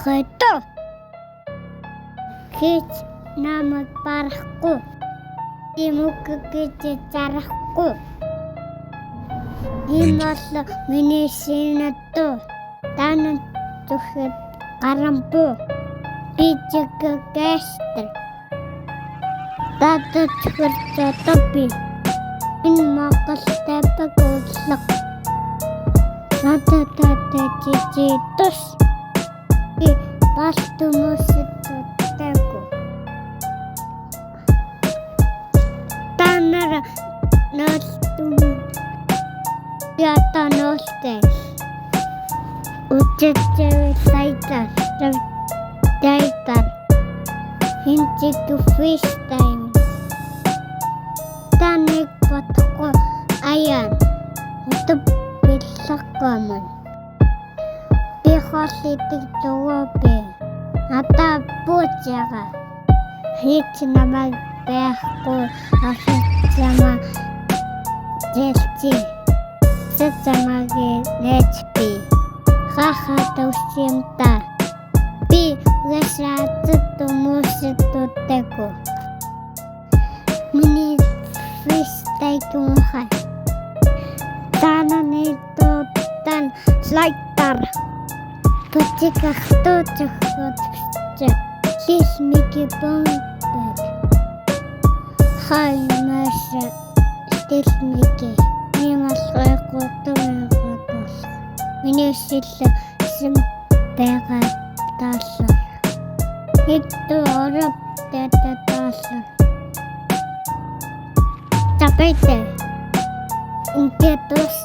хойто хийж намайг барахгүй тийм үг гэж зарахгүй ийм бол миний шинэдүү танан зүхэд гарамбуу би чиг гэстэр татад хурцотопи энэ Монголтай багууллах надад чичи тус би балтумусэт тако танара ностум ята ностэ учэчэ сайтар дайтар хинчик фистайм таныг бодохгүй аяан өдөв бэлэхгүй би хоол идэх зүгөө би надаа бууж ягаа хийч намайг байхгүй ахин зама дэлчи сэцамагийн нэч би хаха төвсимта би лэшаат томосэт тэко миний фристай тунхай тананы тотан слайдтар Путиках тотчих отвсче хисмики бомбет хай маша стилмики нималгой готомэготос миний сэллэ сим бага таалла хитто ороб тэта таалла тапэте инкетос